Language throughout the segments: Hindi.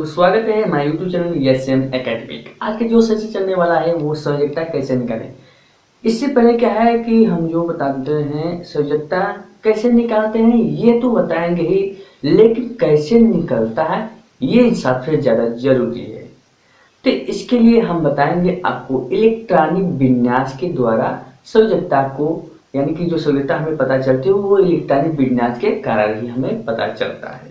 तो स्वागत है हमारे यूट्यूब चैनल एसएम एकेडमिक। आज के जो सेशन चलने वाला है वो सौजन्यता कैसे निकालें। इससे पहले क्या है कि हम जो बताते हैं सौजन्यता कैसे निकालते हैं ये तो बताएंगे ही, लेकिन कैसे निकलता है ये सबसे ज़्यादा जरूरी है। तो इसके लिए हम बताएंगे आपको इलेक्ट्रॉनिक विन्यास के द्वारा सौजन्यता को, यानी कि जो सौजन्यता हमें पता चलती है वो इलेक्ट्रॉनिक विन्यास के कारण ही हमें पता चलता है।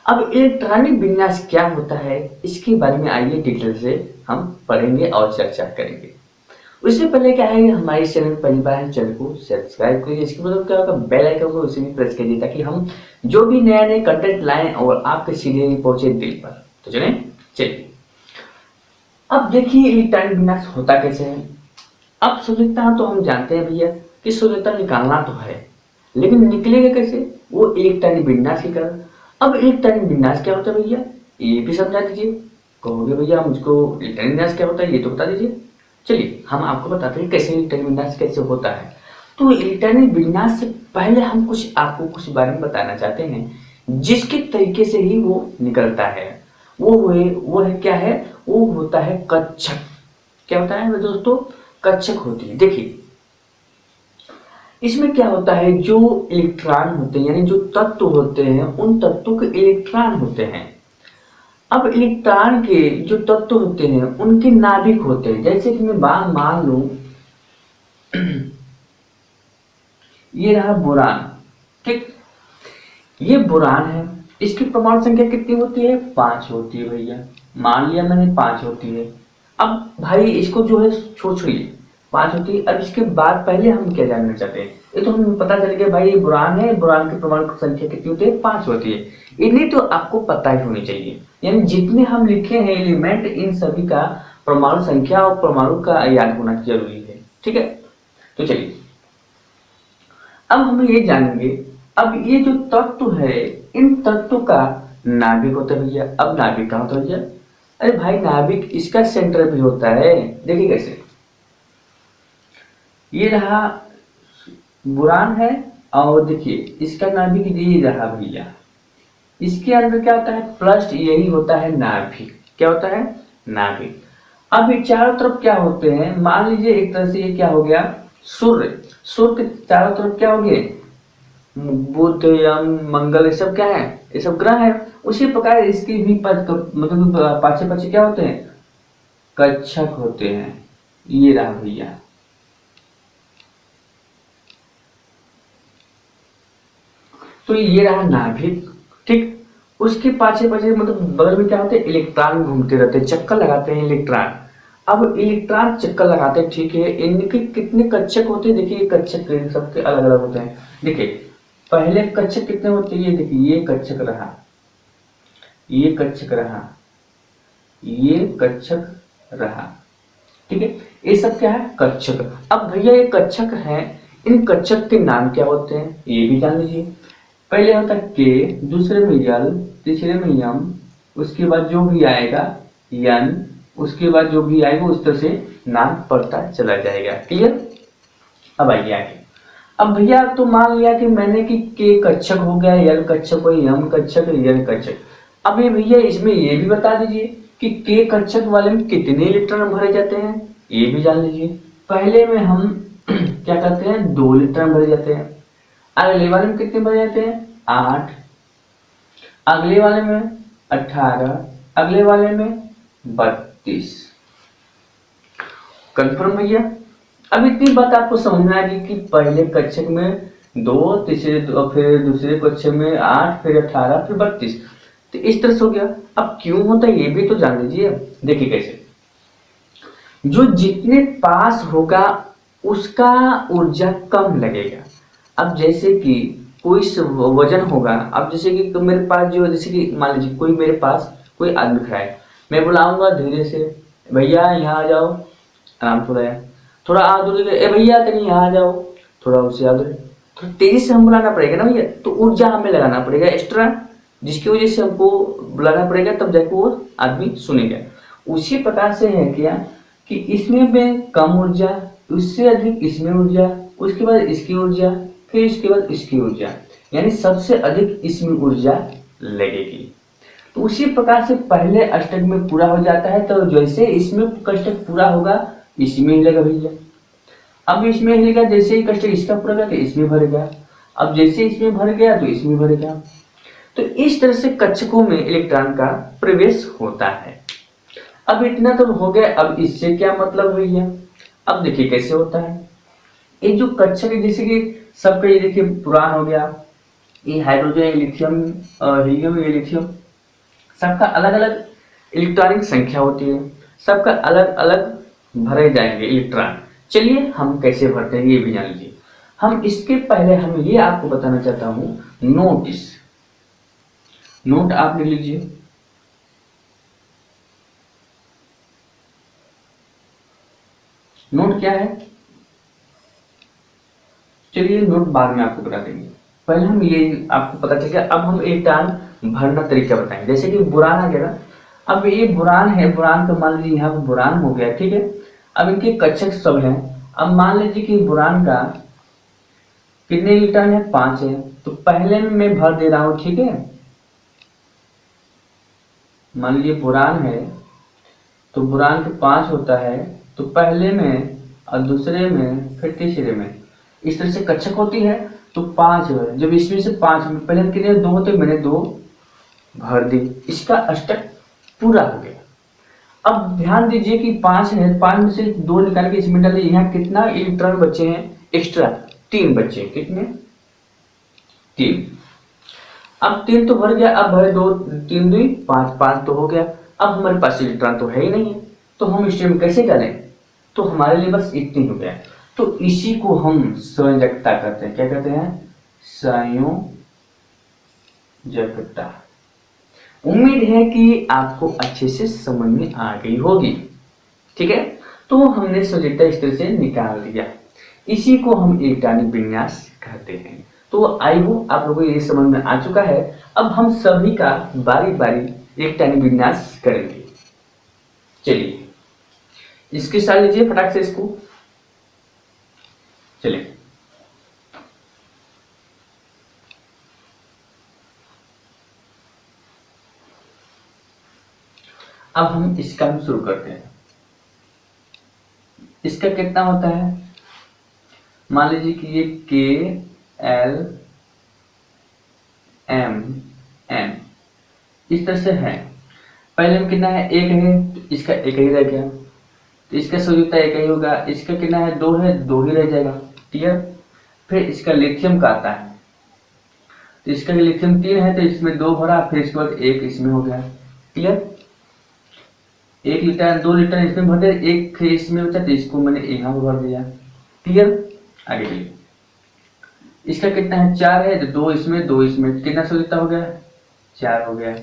अब इलेक्ट्रॉनिक विन्यास क्या होता है इसके बारे में आइए डिटेल से हम पढ़ेंगे और चर्चा करेंगे। उससे पहले क्या है, हमारे चैनल पहली बार है, चैनल को सब्सक्राइब करिए। इसके मतलब क्या होगा, बेल आइकन को उसे भी प्रेस करिए ताकि हम जो भी नया नए कंटेंट लाएं और आपके सीधे पहुंचे दिल पर। तो चलिए अब देखिए इलेक्ट्रॉनिक विन्यास होता कैसे है। अब सौजन्यता तो हम जानते हैं भैया कि सौजन्यता निकालना तो है, लेकिन निकलेगा कैसे, वो इलेक्ट्रॉनिक विन्यास के कारण। अब इलेक्ट्रॉनिक विन्यास क्या होता है भैया, ये भी समझा दीजिए। कहोगे भैया मुझको इलेक्ट्रॉनिक विन्यास क्या होता है ये तो बता दीजिए। चलिए हम आपको बताते हैं कैसे इलेक्ट्रॉनिक विन्यास कैसे होता है। तो इलेक्ट्रॉनिक विन्यास से पहले हम आपको कुछ बारे में बताना चाहते हैं जिसके तरीके से ही वो निकलता है। वो है क्या है, वो होता है कक्षक। क्या होता है दोस्तों, कक्षक होती है। देखिए इसमें क्या होता है, जो इलेक्ट्रॉन होते हैं यानी जो तत्व होते हैं उन तत्वों के इलेक्ट्रॉन होते हैं। अब इलेक्ट्रॉन के जो तत्व होते हैं उनके नाभिक होते हैं। जैसे कि मैं मान लूं ये रहा बोरान, ठीक, ये बोरान है। इसकी परमाणु संख्या कितनी होती है, 5 होती है भैया। मान लिया मैंने 5 होती है। अब भाई इसको जो है छोड़िए, 5 होती है। अब इसके बाद पहले हम क्या जानना चाहते हैं, ये तो हमें पता चल गया भाई ये बोरान है, बोरान की परमाणु संख्या कितनी होती है, 5 होती है। इतनी तो आपको पता ही होनी चाहिए, यानी जितने हम लिखे हैं एलिमेंट इन सभी का परमाणु संख्या और परमाणु का याद होना जरूरी है, ठीक है। तो चलिए अब हम ये जानेंगे, अब ये जो तत्व है इन तत्व का नाभिक होता है भैया। अब नाभिक कहाँ होता है भैया, अरे भाई नाभिक इसका सेंटर भी होता है। देखिए कैसे, ये रहा बोरान है और देखिए इसका नाभिक ये रहा भैया। इसके अंदर क्या होता है, प्लस यही होता है नाभिक। क्या होता है, नाभिक। अब ये चारों तरफ क्या होते हैं, मान लीजिए एक तरह से ये क्या हो गया, सूर्य। सूर्य के चारों तरफ क्या हो गए, बुध यम मंगल, ये सब क्या है, ये सब ग्रह है। उसी प्रकार इसके भी मतलब पाछे पाछे क्या होते हैं, कक्षक होते हैं। ये रहा भैया, तो ये रहा नाभिक, ठीक। उसके पाछे पाछे मतलब बगल में क्या होते हैं, इलेक्ट्रॉन घूमते रहते हैं, चक्कर लगाते हैं इलेक्ट्रॉन। अब इलेक्ट्रॉन चक्कर लगाते हैं, ठीक है। इनके कितने कक्षक होते हैं, देखिए कक्षक सबके अलग अलग होते हैं। देखिए पहले कक्षक कितने होते हैं, ये देखिए ये कक्षक रहा, ये कक्षक रहा, ये कक्षक रहा, ठीक है। ये सब क्या है, कक्षक। अब भैया ये कक्षक है, इन कक्षक के नाम क्या होते हैं ये भी जान लीजिए। पहले होता है के, दूसरे में यल, तीसरे में यम, उसके बाद जो भी आएगा यन, उसके बाद जो भी आएगा उस तरह से नाम पढ़ता चला जाएगा। क्लियर। अब आइए आगे। अब भैया तो मान लिया कि मैंने कि के कक्षक हो गया, यल कक्षक हो, यम कक्षक, यल कक्षक। अब ये भैया इसमें ये भी बता दीजिए कि के कक्षक वाले में कितने इलेक्ट्रॉन भरे जाते हैं, ये भी जान लीजिए। पहले में हम क्या करते हैं, 2 इलेक्ट्रॉन भरे जाते हैं। अगले वाले में कितने भरे जाते हैं, 8, अगले वाले में 18, अगले वाले में 32। कंफर्म भैया। अब इतनी बात आपको समझ में आएगी कि पहले कक्षक में 2, तीसरे फिर दूसरे कक्षक में 8, फिर 18, फिर 32। तो इस तरह से हो गया। अब क्यों होता है ये भी तो जान लीजिए। देखिए कैसे, जो जितने पास होगा उसका ऊर्जा कम लगेगा। अब जैसे कि कोई वजन होगा, अब जैसे कि मेरे पास जो, जैसे कि मान लीजिए कोई मेरे पास कोई आदमी खड़ा है, मैं बुलाऊंगा धीरे से, भैया यहाँ आ जाओ, आराम थोड़ा है, थोड़ा आ दूर, ए भैया कहीं यहाँ आ जाओ, थोड़ा उससे आ दूर, थोड़ा तेजी से हम बुलाना पड़ेगा ना भैया। तो ऊर्जा हमें लगाना पड़ेगा एक्स्ट्रा, जिसकी वजह से हमको बुलाना पड़ेगा, तब जाके वो आदमी सुनेगा। उसी प्रकार से है क्या कि इसमें कम ऊर्जा, उससे अधिक इसमें ऊर्जा, उसके बाद इसकी ऊर्जा, फिर इसके बाद इसकी ऊर्जा, यानी सबसे अधिक इसमें ऊर्जा लगेगी। तो उसी प्रकार से पहले अष्टक में पूरा हो जाता है, तो जैसे इसमें कष्टक पूरा होगा इसमें हिलेगा भैया। अब इसमें हिलेगा, जैसे ही कष्टक इसका पूरा गया तो इसमें भर गया, अब जैसे इसमें भर गया तो इसमें भर गया। तो इस तरह से कक्षकों में इलेक्ट्रॉन का प्रवेश होता है। अब इतना तो हो गया, अब इससे क्या मतलब भैया, अब देखिए कैसे होता है। ये जो कक्षक है, जैसे कि सबका ये देखिए पुरान हो गया, ये हाइड्रोजन, लिथियम, हीलियम, ये लिथियम, सबका अलग अलग इलेक्ट्रॉनिक संख्या होती है, सबका अलग अलग भरे जाएंगे इलेक्ट्रॉन। चलिए हम कैसे भरते हैं ये भी जान लीजिए। हम इसके पहले हम ये आपको बताना चाहता हूँ, नोटिस, नोट आप लिख लीजिए। नोट क्या है, चलिए नोट बाद में आपको बता देंगे, पहले हम ये आपको पता चल गया। अब हम इलेक्ट्रॉन भरना तरीका बताएंगे। जैसे कि बुरान आ गया ना, अब ये बुरान है, बुरान तो मान लीजिए यहाँ पर बुरान हो गया, ठीक है। अब इनके कक्षक सब हैं। अब मान लीजिए कि बुरान का कितने इलेक्ट्रॉन है, 5 है, तो पहले में मैं भर दे रहा हूं, ठीक है। मान लीजिए बुरान है, तो बुरान के 5 होता है, तो पहले में और दूसरे में फिर तीसरे में इस तरह से कक्षक होती है। तो 5 है, जब इसमें से 5 में पहले कितने 2 होते, मैंने 2 भर दी, इसका अष्टक पूरा हो गया। अब ध्यान दीजिए कि 5 है, 5 में से 2 निकाल के इसमें डालिए, यहाँ कितना इलेक्ट्रॉन बचे हैं एक्स्ट्रा, 3 बचे, कितने, 3। अब 3 तो भर गया, अब भरे 2, 3 2 5, 5 तो हो गया। अब हमारे पास इलेक्ट्रॉन तो है ही नहीं है, तो हम स्ट्रीम कैसे करें, तो हमारे लिए बस इतनी हो गया। तो इसी को हम संयोजकता कहते हैं, क्या कहते हैं, संयोजकता। उम्मीद है कि आपको अच्छे से समझ में आ गई होगी, ठीक है। तो हमने संयोजकता इस तरह से निकाल दिया, इसी को हम इलेक्ट्रॉनिक विन्यास कहते हैं। तो आई होप आप लोगों को ये समझ में आ चुका है। अब हम सभी का बारी बारी इलेक्ट्रॉनिक विन्यास करेंगे। चलिए इसके साथ लीजिए फटाक से इसको, चलिए। अब हम इसका शुरू करते हैं। इसका कितना होता है, मान लीजिए कि ये KL M इस तरह से है। पहले में कितना है, 1 है, तो इसका 1 ही रह गया, तो इसका संयोजकता 1 ही होगा। इसका कितना है, 2 है, 2 ही रह जाएगा, क्लियर। फिर इसका लिथियम का आता है, तो इसका लिथियम 3 है, तो इसमें 2 भरा, फिर इसके बाद 1 इसमें हो गया, क्लियर। 1 लीटर 2 लीटर इसमें भर दिया, 1 इसमें बचा, तो इसको मैंने यहाँ भर दिया, क्लियर। आगे चलिए, इसका कितना है, 4 है, तो 2 इसमें 2 इसमें, कितना संयोजकता हो गया, 4 हो गया।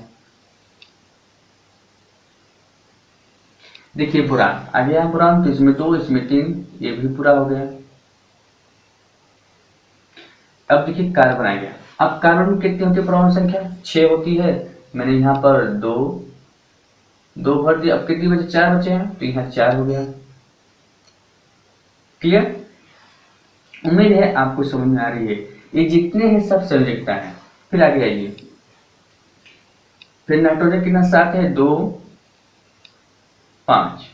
देखिए बुरान आ गया, बुरान, तो इसमें 2 इसमें 3, ये भी पूरा हो गया। अब देखिए कार्बन आ गया। अब कार्बन में कितनी होती है परमाणु संख्या, 6 होती है, मैंने यहाँ पर 2 भर दिया। अब कितनी बचे, 4 बचे हैं, तो यहाँ 4 हो गया, क्लियर। उम्मीद है आपको समझ में आ रही है। ये जितने हैं सब संयोजकता है। फिर आगे आइए, फिर नाइट्रोजन कितना, 7 है, 2 5,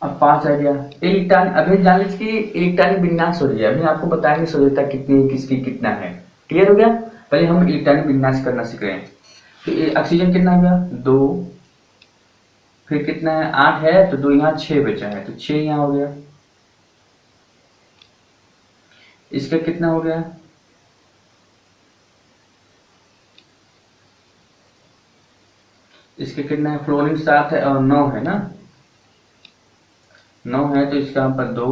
अब 5 आ गया। इलेक्ट्रॉन, अभी जान लीजिए कि इलेक्ट्रॉनिक विन्यास हो रही है, अभी आपको बताएंगे संयोजकता कितनी है, किसकी कितना है, क्लियर हो गया। पहले हम इलेक्ट्रॉनिक विन्यास करना सीख रहे हैं। तो ऑक्सीजन कितना हो गया, 2, फिर कितना है, 8 है, तो 2 यहाँ 6 बचा है, तो 6 यहाँ हो गया। इसका कितना हो गया, इसके कितना है, फ्लोरीन 7 है और 9 है ना, 9 है, तो इसका यहाँ पर 2,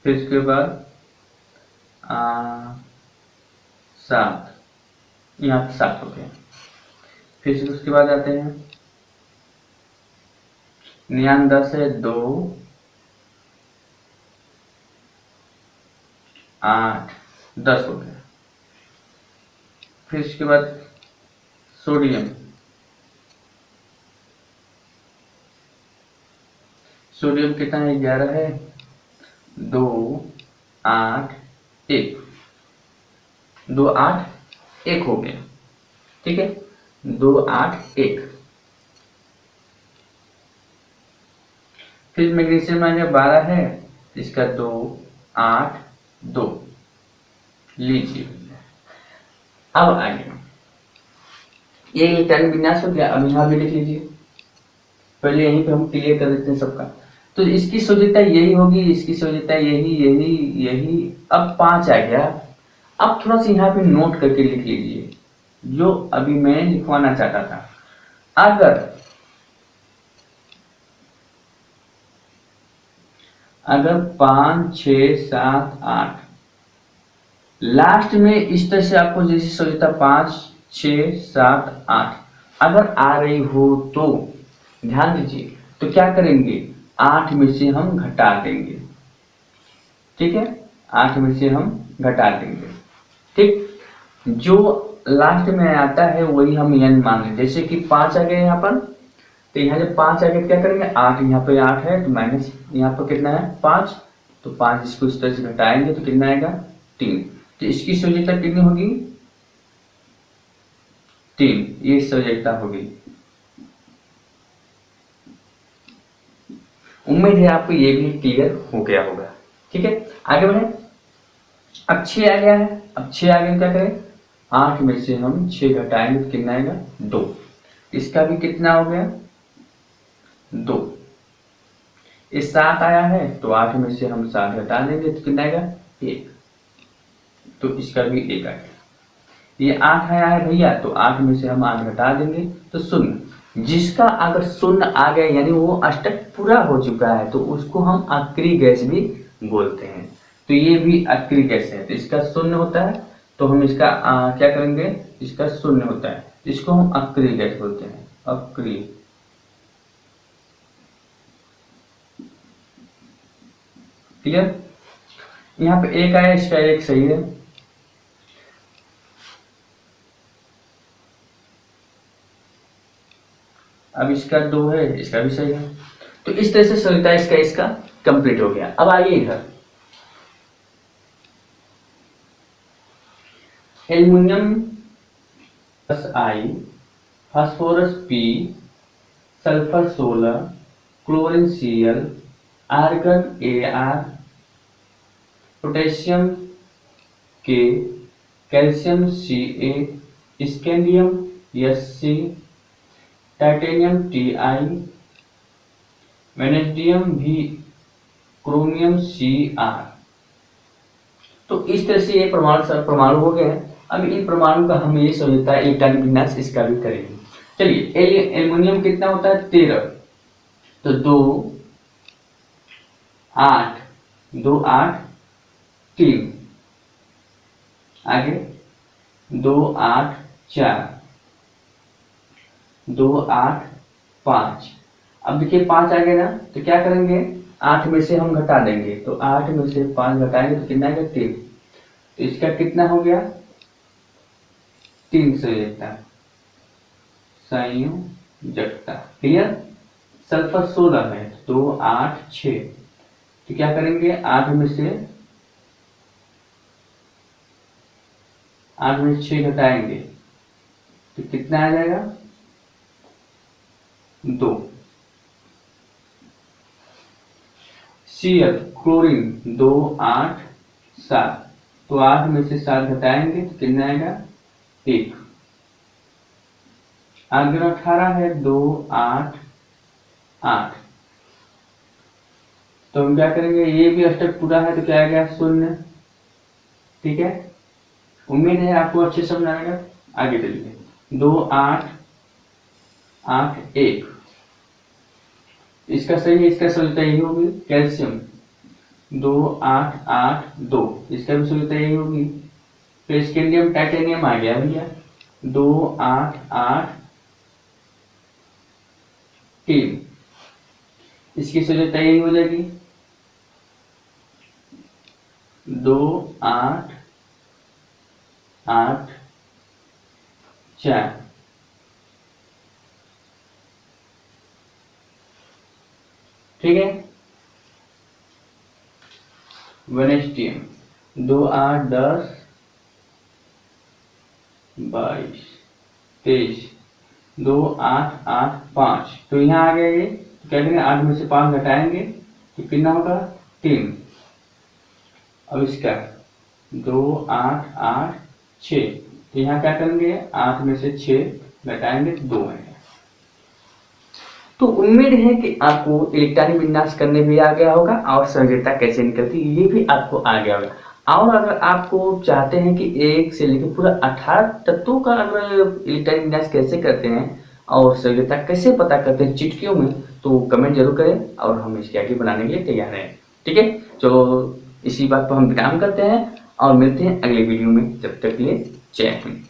फिर इसके बाद 7, यहाँ पर 7 हो गया। फिर उसके बाद आते हैं, 9 10 है, 2 8 10 हो गया। फिर इसके बाद सोडियम, सोडियम कितना है, 11 है, 2 8 1, 2 8 1 हो गया। ठीक है, 2 8 1। फिर मैग्नीशियम आ गया 12 है, इसका 2 8 2 लीजिए। अब आगे ये इलेक्ट्रॉनिक विन्यास हो गया। अब यहाँ भी लिख लीजिए, पहले यहीं पे हम क्लियर कर देते हैं सबका। तो इसकी सोज्यता यही होगी, इसकी सोज्यता यही यही यही। अब 5 आ गया। अब थोड़ा सा यहाँ पे नोट करके लिख लीजिए जो अभी मैं लिखवाना चाहता था। अगर 5 6 7 8 लास्ट में इस तरह से आपको जैसे सोचता 5 6 7 8 अगर आ रही हो तो ध्यान दीजिए, तो क्या करेंगे, 8 में से हम घटा देंगे। ठीक है, 8 में से हम घटा देंगे। ठीक, जो लास्ट में आता है वही हम n मान लें। जैसे कि 5 आ गया यहाँ पर, तो यहाँ जब 5 आ गया क्या करेंगे, 8 यहाँ पे 8 है तो माइनस यहाँ पर कितना है 5, तो 5 इसको इस तरह से घटाएंगे तो कितना आएगा 3। तो इसकी सोज्यता कितनी होगी 3, ये सोज्यता होगी। उम्मीद है आपको ये भी क्लियर हो गया होगा। ठीक है, आगे बढ़े। अब 6 आ गया है, अब 6 आ गया क्या करें, 8 में से हम 6 घटाएंगे तो कितना आएगा 2। इसका भी कितना हो गया 2। ये 7 आया है तो 8 में से हम 7 घटा देंगे तो कितना आएगा 1, तो इसका भी 1 आ गया। ये 8 आया है भैया, तो 8 में से हम 8 घटा देंगे तो 0। जिसका अगर 0 आ गया यानी वो अष्टक पूरा हो चुका है, तो उसको हम अक्रिय गैस भी बोलते हैं। तो ये भी अक्रिय गैस है, तो इसका 0 होता है, तो हम इसका क्या करेंगे, इसका 0 होता है, इसको हम अक्रिय गैस बोलते हैं, अक्रिय। क्लियर, यहाँ पे 1 आया, इसका 1 सही है। अब इसका 2 है, इसका भी सही है। तो इस तरह से सोचता है इसका कंप्लीट हो गया। अब आइए इधर, aluminium I, phosphorus P, sulphur 16, chlorine Cl, argon Ar, potassium K, calcium Ca, scandium Sc, titanium Ti, vanadium भी, क्रोमियम Cr। तो इस तरह से ये परमाणु हो गए हैं। अब इन परमाणु का हमें ये समझता है इलेक्ट्रॉनिक विन्यास, इसका भी करेंगे। चलिए, एल्युमिनियम कितना होता है 13, तो 2 8 2 8 3, आगे 2 8 4 2 8 5। अब देखिए 5 आ गया ना, तो क्या करेंगे, 8 में से हम घटा देंगे, तो 8 में से 5 घटाएंगे तो कितना आएगा 3। तो इसका कितना हो गया 3 संयोजकता। क्लियर, सल्फर 16 है, 2 8 6, तो क्या करेंगे 8 में से 6 घटाएंगे तो कितना आ जाएगा 2। Cl, क्लोरीन 2 8 7, तो 8 में से 7 घटाएंगे तो कितना आएगा 1। आगे 18 है, 2 8 8, तो हम क्या करेंगे, ये भी अष्टक पूरा है तो क्या आ गया 0। ठीक है, उम्मीद है आपको अच्छे समझ आएगा। आगे चलिए, 2 8 8 1, इसका सही है, इसका सोचता यही होगी। कैल्शियम 2 8 8 2, इसका भी सोचता यही होगी। फिर स्कैंडियम टाइटेनियम आ गया भैया, 2 8 8 3, इसकी सोचता यही हो जाएगी। 2 8 8 4, ठीक है। वेनेस्टियम 2 8 10 22 23 2 8 8 5। तो यहाँ आ गया ये, तो क्या करेंगे 8 में से 5 घटाएंगे तो कितना होगा 3। अब इसका 2 8 8 6, तो यहाँ क्या करेंगे 8 में से 6 घटाएंगे 2 है। तो उम्मीद है कि आपको इलेक्ट्रॉनिक विन्यास करने भी आ गया होगा और संयोजकता कैसे निकलती है ये भी आपको आ गया होगा। और अगर आपको चाहते हैं कि एक से लेकर पूरा 18 तत्वों का अगर इलेक्ट्रॉनिक विन्यास कैसे करते हैं और संयोजकता कैसे पता करते हैं चिटकियों में, तो कमेंट जरूर करें और हम इसके आगे बनाने के लिए तैयार हैं। ठीक है, चलो इसी बात पर हम विराम करते हैं और मिलते हैं अगले वीडियो में। जब तक के लिए जय हिंद।